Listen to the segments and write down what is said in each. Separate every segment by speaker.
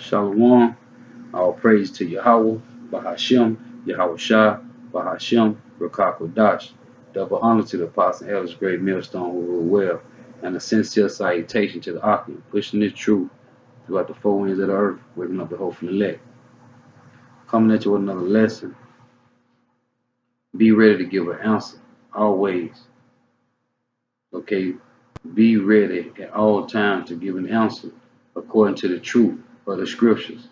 Speaker 1: Shalom. All praise to Yahweh, Bahashem, Yahweh Shah, Bahashem, Rakakodash. Double honor to the apostle and elders, great millstone who rule well, and a sincere salutation to the Akim, pushing this truth throughout the four winds of the earth, waking up the hope from the elect. Coming at you with another lesson. Be ready to give an answer, always. Okay? Be ready at all times to give an answer according to the truth of the scriptures.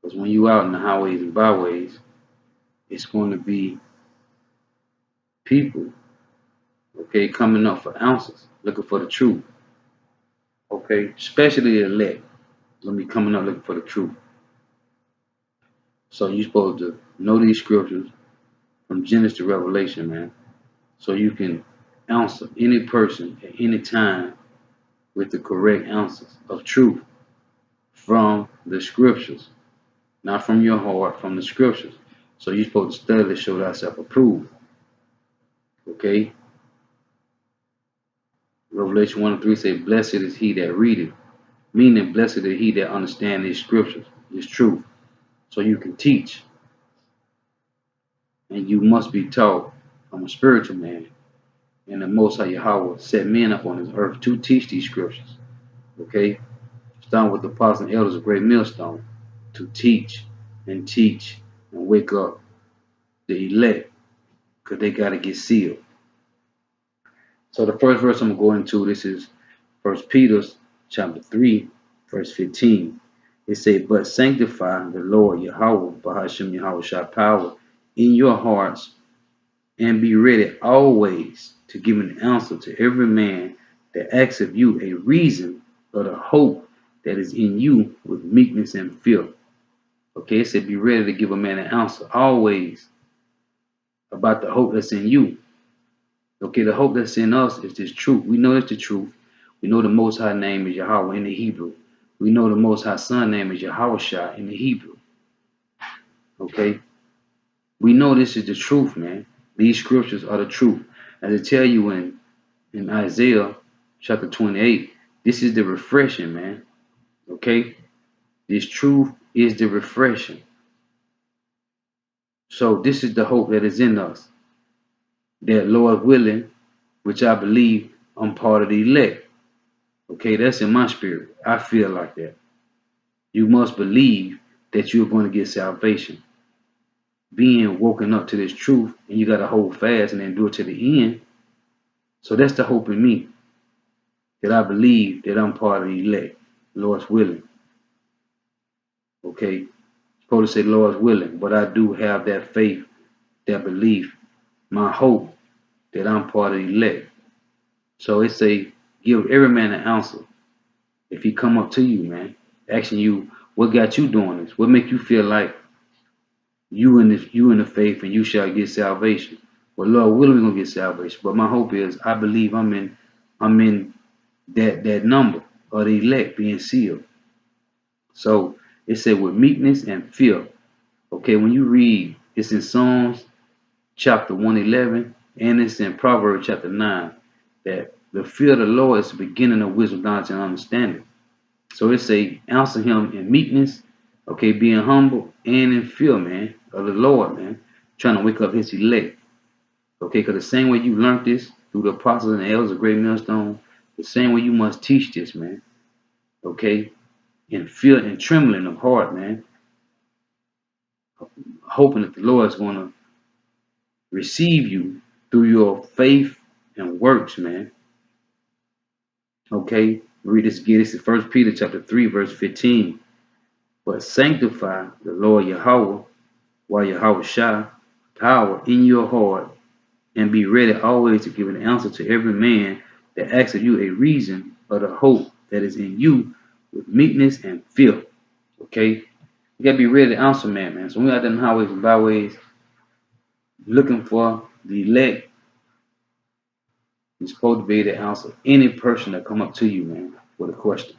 Speaker 1: Because when you out in the highways and byways, it's going to be people, okay, coming up for answers, looking for the truth, okay, especially the elect, going to be coming up looking for the truth. So you're supposed to know these scriptures from Genesis to Revelation, man, so you can answer any person at any time with the correct answers of truth from the scriptures, not from your heart, from the scriptures. So you're supposed to study to show thyself approved, okay? Revelation 1 and 3 say, blessed is he that readeth, meaning blessed is he that understands these scriptures, this truth, so you can teach. And you must be taught from a spiritual man. And the Most High Yahweh set men up on this earth to teach these scriptures. Okay? Starting with the apostles and elders of Great Millstone, to teach and wake up the elect, because they got to get sealed. So the first verse I'm going to, this is 1 Peter chapter 3, verse 15. It says, but sanctify the Lord Yahweh, Bahashem Yahweh Shah power, in your hearts, and be ready always to give an answer to every man that asks of you a reason of the hope that is in you with meekness and fear. Okay, it said be ready to give a man an answer always about the hope that's in you. Okay, the hope that's in us is this truth. We know it's the truth. We know the Most High name is Yahweh in the Hebrew. We know the Most High Son name is Yahweh Shah in the Hebrew. Okay, we know this is the truth, man. These scriptures are the truth. As I tell you in Isaiah chapter 28, this is the refreshing, man. Okay, this truth is the refreshing. So this is the hope that is in us. That Lord willing, which I believe I'm part of the elect. Okay, that's in my spirit. I feel like that. You must believe that you're going to get salvation. Being woken up to this truth, and you got to hold fast and endure to the end. So that's the hope in me. That I believe that I'm part of the elect. Lord's willing. Okay, supposed to say Lord's willing, but I do have that faith, that belief, my hope that I'm part of the elect. So it say, give every man an answer. If he come up to you, man, asking you, what got you doing this? What make you feel like you in the faith and you shall get salvation? Well, Lord willing, we're gonna get salvation. But my hope is, I believe I'm in that number of the elect being sealed. So it said with meekness and fear. Okay, when you read, it's in Psalms chapter 111 and it's in Proverbs chapter 9 that the fear of the Lord is the beginning of wisdom, knowledge, and understanding. So it say answer him in meekness, okay, being humble, and in fear, man, of the Lord, man, trying to wake up his elect. Okay, because the same way you learned this through the apostles and the elders of Great Millstone, the same way you must teach this, man. Okay, in fear and trembling of heart, man, hoping that the Lord is going to receive you through your faith and works, man. Okay, read this again. This is 1 Peter chapter 3, verse 15. But sanctify the Lord Yahweh, while Yahweh Shah, power in your heart, and be ready always to give an answer to every man that asks of you a reason of the hope that is in you with meekness and fear. Okay, you gotta be ready to answer, man. So when we're out there in the highways and byways looking for the elect, you're supposed to be able to answer any person that come up to you, man, with a question.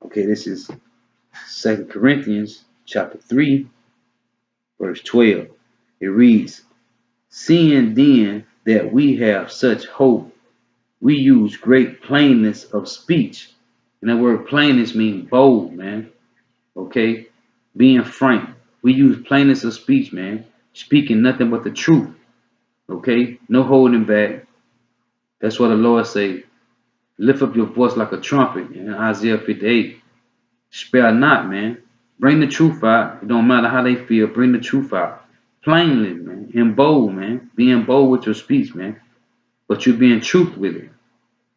Speaker 1: Okay, this is 2 Corinthians chapter 3, verse 12. It reads, seeing then that we have such hope, we use great plainness of speech, And that word plainness means bold, man. Okay? Being frank. We use plainness of speech, man. Speaking nothing but the truth. Okay? No holding back. That's what the Lord say. Lift up your voice like a trumpet in Isaiah 58. Spare not, man. Bring the truth out. It don't matter how they feel. Bring the truth out. Plainly, man. And bold, man. Being bold with your speech, man. But you're being truth with it.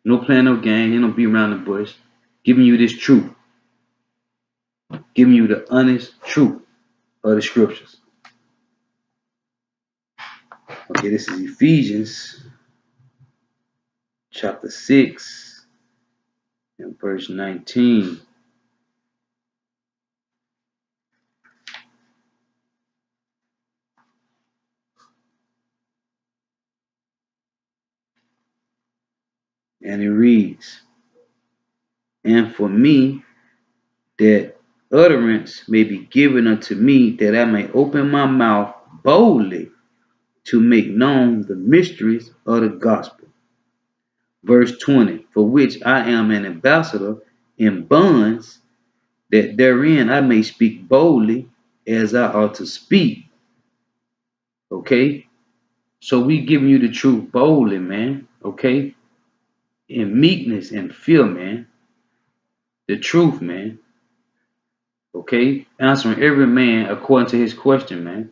Speaker 1: No playing no game. You don't be around the bush. Giving you this truth. Giving you the honest truth of the scriptures. Okay, this is Ephesians chapter 6 and verse 19. And it reads, and for me, that utterance may be given unto me, that I may open my mouth boldly to make known the mysteries of the gospel. Verse 20, for which I am an ambassador in bonds, that therein I may speak boldly as I ought to speak. Okay? So we giving you the truth boldly, man. Okay? In meekness and fear, man. The truth, man. Okay? Answering every man according to his question, man.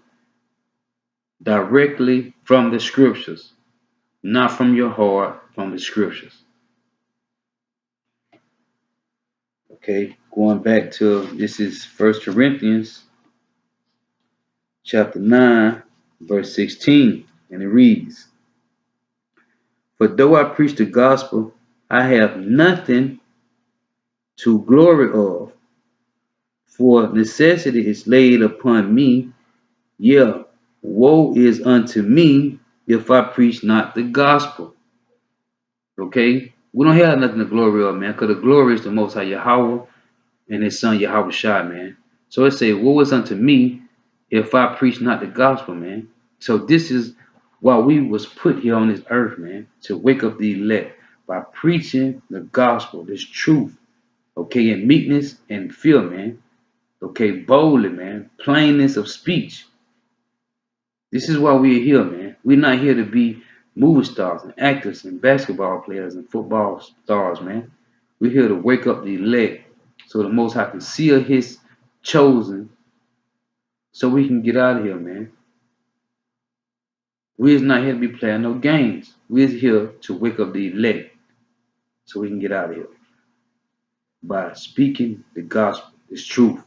Speaker 1: Directly from the scriptures. Not from your heart, from the scriptures. Okay? Going back to, this is 1 Corinthians chapter 9, verse 16. And it reads, for though I preach the gospel, I have nothing to glory of, for necessity is laid upon me. Yeah, woe is unto me if I preach not the gospel. Okay? We don't have nothing to glory of, man, because the glory is the Most High Yahweh and his son Yahweh Shai, man. So it say, woe is unto me if I preach not the gospel, man. So this is why we was put here on this earth, man, to wake up the elect by preaching the gospel, this truth, okay, in meekness and fear, man. Okay, boldly, man, plainness of speech. This is why we're here, man. We're not here to be movie stars and actors and basketball players and football stars, man. We're here to wake up the elect so the Most High can seal his chosen so we can get out of here, man. We're not here to be playing no games. We're here to wake up the elect so we can get out of here by speaking the gospel, this truth,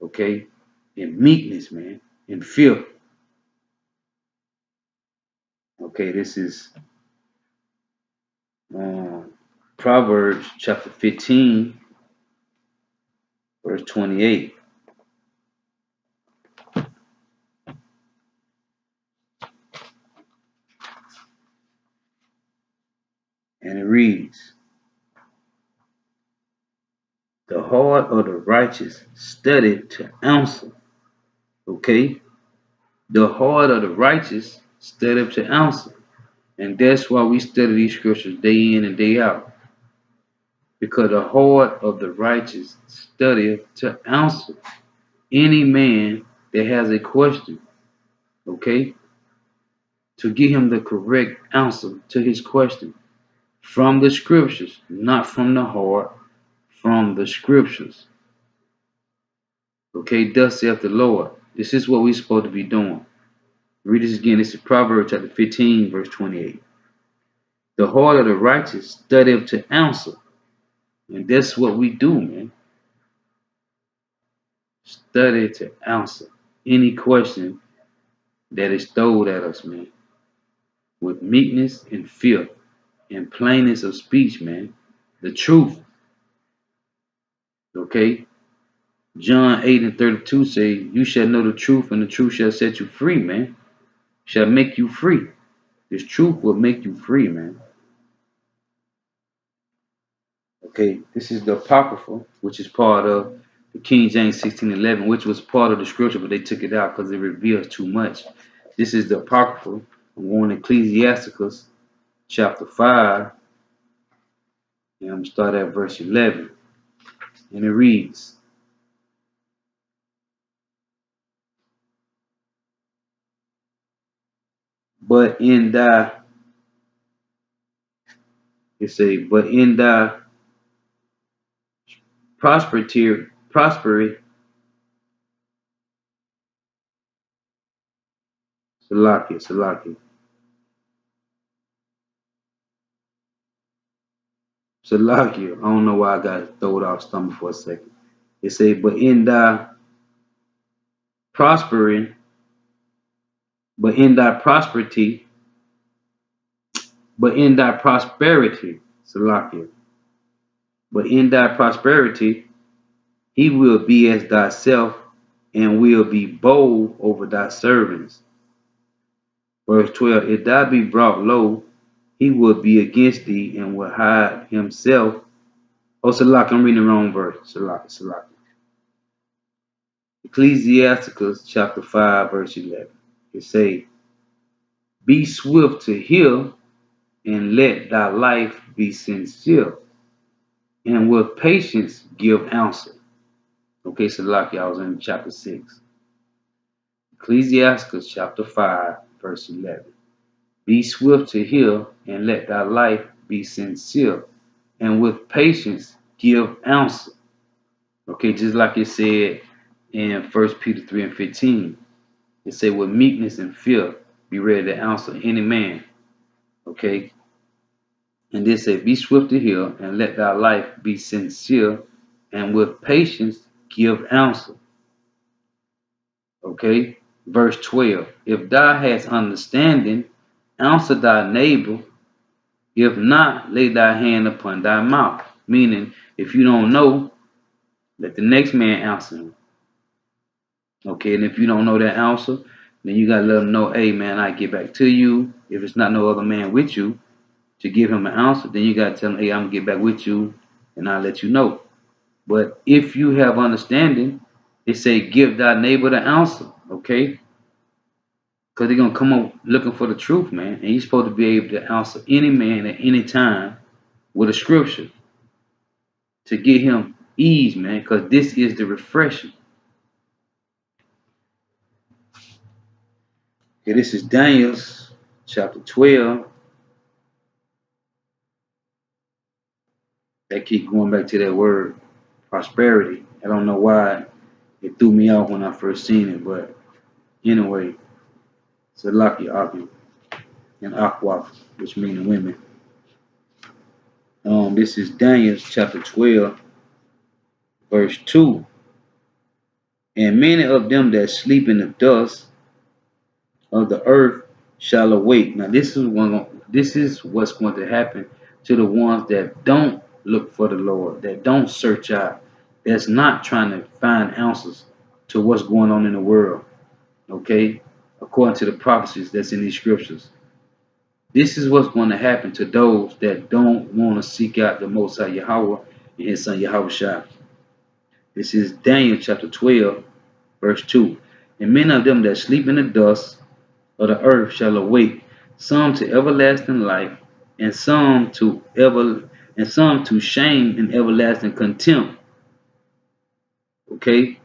Speaker 1: okay, in meekness, man, in fear. Okay, this is Proverbs chapter 15, verse 28. And it reads, the heart of the righteous studied to answer. Okay? The heart of the righteous studied to answer. And that's why we study these scriptures day in and day out. Because the heart of the righteous studied to answer any man that has a question. Okay? To give him the correct answer to his question. From the scriptures, not from the heart, from the scriptures. Okay, thus saith the Lord. This is what we're supposed to be doing. Read this again. This is Proverbs chapter 15, verse 28. The heart of the righteous studieth to answer. And that's what we do, man. Study to answer any question that is thrown at us, man. With meekness and fear and plainness of speech, man. The truth. Okay? John 8 and 32 say, you shall know the truth, and the truth shall set you free, man. Shall make you free. This truth will make you free, man. Okay, this is the Apocrypha, which is part of the King James 1611, which was part of the scripture, but they took it out because it reveals too much. This is the Apocrypha. I'm going to Ecclesiasticus chapter 5 And I'm going to start at verse 11. And it reads, But in thy, but in thy prosperity, Salakia. I don't know why I got thrown off stomach for a second. It say, but in thy prospering, but in thy prosperity, but in thy prosperity, Salakia, but in thy prosperity, he will be as thyself and will be bold over thy servants. Verse 12, if thou be brought low, he will be against thee and will hide himself. Oh, Salakia, I'm reading the wrong verse. Salakia. Ecclesiasticus chapter 5, verse 11. It say, be swift to hear and let thy life be sincere, and with patience give answer. Okay, Salakia, I was in chapter 6. Ecclesiasticus chapter 5, verse 11. Be swift to hear and let thy life be sincere, and with patience give answer. Okay, just like it said in 1 Peter 3 and 15. It say, with meekness and fear, be ready to answer any man. Okay? And this say, be swift to hear and let thy life be sincere, and with patience give answer. Okay? Verse 12. If thou hast understanding, answer thy neighbor. If not, lay thy hand upon thy mouth. Meaning, if you don't know, let the next man answer him. Okay, and if you don't know that answer, then you gotta let them know, hey man, I get back to you. If it's not no other man with you to give him an answer, then you gotta tell him, hey, I'm gonna get back with you and I'll let you know. But if you have understanding, they say give thy neighbor the answer, okay? Because they're gonna come up looking for the truth, man. And you're supposed to be able to answer any man at any time with a scripture to get him ease, man, because this is the refreshing. Okay, this is Daniel's chapter 12. They keep going back to that word prosperity. I don't know why it threw me off when I first seen it, but anyway, it's a lucky Aku and Aqua, which mean women. This is Daniel chapter 12, verse 2. And many of them that sleep in the dust of the earth shall awake. Now this is what's going to happen to the ones that don't look for the Lord, that don't search out, that's not trying to find answers to what's going on in the world. Okay, according to the prophecies that's in these scriptures. This is what's going to happen to those that don't want to seek out the Most High Yahweh and His Son Yahushua. This is Daniel chapter 12, verse 2. And many of them that sleep in the dust of the earth shall awake, some to everlasting life, and some to shame and everlasting contempt. Okay?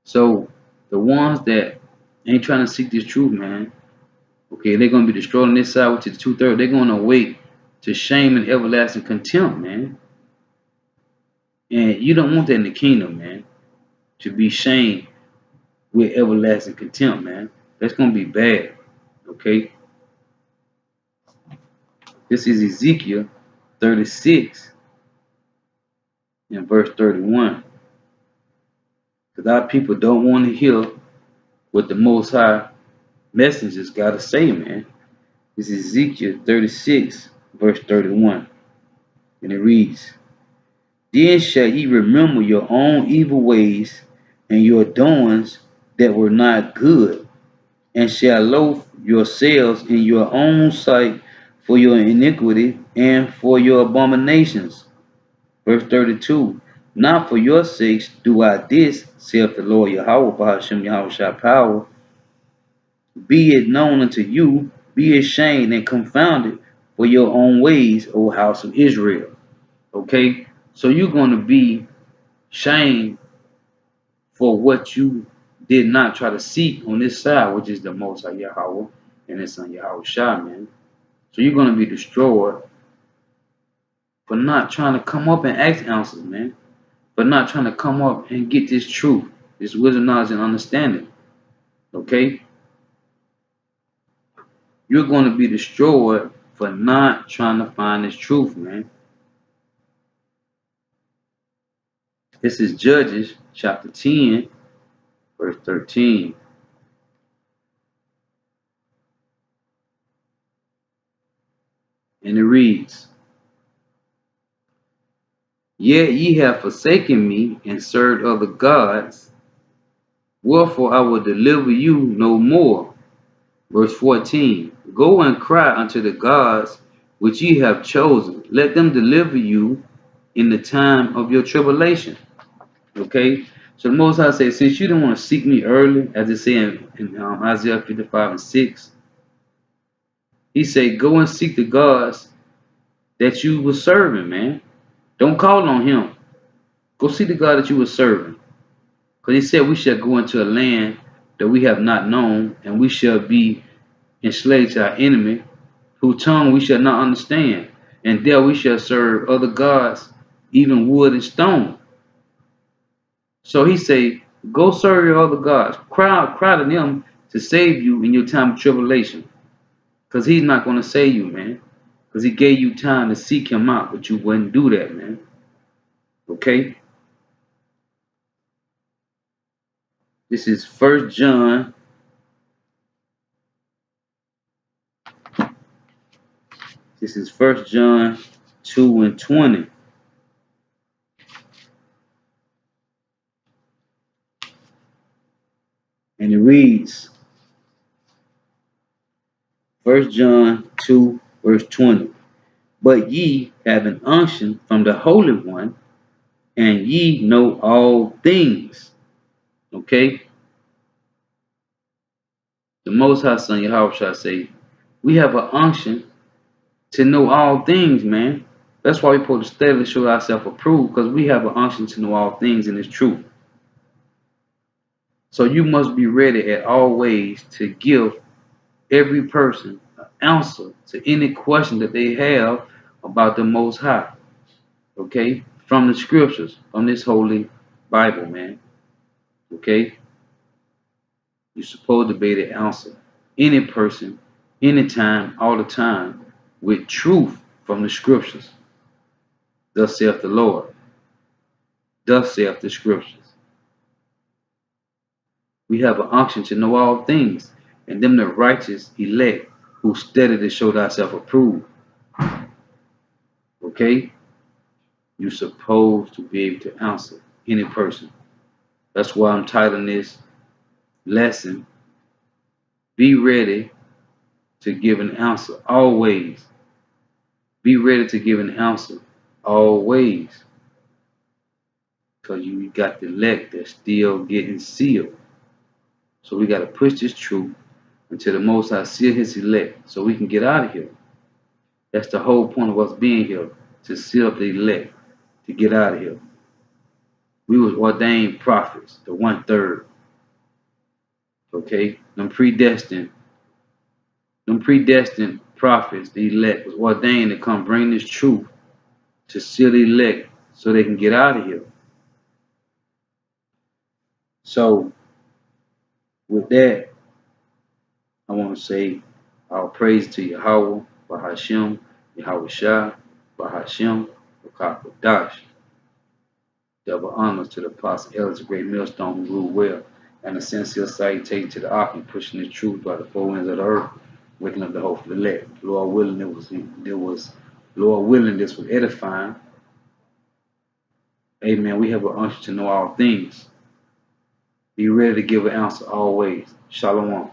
Speaker 1: So the ones that ain't trying to seek this truth, man, okay, they're gonna be destroyed on this side, which is 2/3. They're gonna awake to shame and everlasting contempt, man. And you don't want that in the kingdom, man. To be shamed with everlasting contempt, man. That's gonna be bad. Okay. This is Ezekiel 36 and verse 31. Because our people don't want to hear what the Most High messengers gotta say, man. This is Ezekiel 36, verse 31. And it reads, then shall ye remember your own evil ways and your doings that were not good, and shall loathe yourselves in your own sight for your iniquity and for your abominations. Verse 32. Not for your sakes do I this, saith the Lord Yahweh, Bahashem Yahweh Shah power. Be it known unto you, be ashamed and confounded for your own ways, O house of Israel. Okay? So you're going to be shamed for what you did not try to seek on this side, which is the Most High Yahweh and His Son Yahweh Shah, man. So you're going to be destroyed for not trying to come up and ask answers, man. For not trying to come up and get this truth, this wisdom, knowledge, and understanding. Okay? You're going to be destroyed for not trying to find this truth, man. This is Judges chapter 10, verse 13. And it reads, Yet ye have forsaken me and served other gods, wherefore I will deliver you no more. Verse 14, Go and cry unto the gods which ye have chosen. Let them deliver you in the time of your tribulation. Okay? So the Most High says, since you don't want to seek me early, as it says in Isaiah 55 and 6, He said, go and seek the gods that you were serving, man. Don't call on him. Go see the God that you were serving. Because He said we shall go into a land that we have not known, and we shall be enslaved to our enemy, whose tongue we shall not understand. And there we shall serve other gods, even wood and stone. So He say, go serve your other gods. Cry to them to save you in your time of tribulation. Because He's not going to save you, man. Because He gave you time to seek Him out, but you wouldn't do that, man. Okay? This is 1 John. This is 1 John 2 and 20. And it reads, 1 John 2, verse 20. But ye have an unction from the Holy One, and ye know all things. Okay? The Most High Son Yahweh shall say, we have an unction to know all things, man. That's why we supposed to steadily show ourselves approved, because we have an unction to know all things in His truth. So you must be ready at all ways to give every person an answer to any question that they have about the Most High. Okay? From the scriptures, from this holy Bible, man. Okay? You're supposed to be able to answer any person, anytime, all the time, with truth from the scriptures. Thus saith the Lord. Thus saith the scriptures. We have an unction to know all things, and them the righteous elect who steady to show thyself approved. Okay? You're supposed to be able to answer any person. That's why I'm titling this lesson, Be Ready to Give an Answer Always. Be ready to give an answer always. Because you got the elect that's still getting sealed. So we got to push this truth until the Most High seal His elect so we can get out of here. That's the whole point of us being here, to seal up the elect, to get out of here. We was ordained prophets, the 1/3. Okay? Them predestined prophets, the elect, was ordained to come bring this truth to seal the elect so they can get out of here. So, with that, I want to say our praise to Yahweh, Bahashem, Yahweh Shah, Bahashem, Bakakadash. Double honors to the Apostle Elders, a great millstone who rule well, and a sincere salutation to the Ark, pushing the truth by the four winds of the earth, waking up the hope for the elect. Lord willing, Lord willing, this was edifying. Amen. We have an unction to know all things. Be ready to give an answer always. Shalom.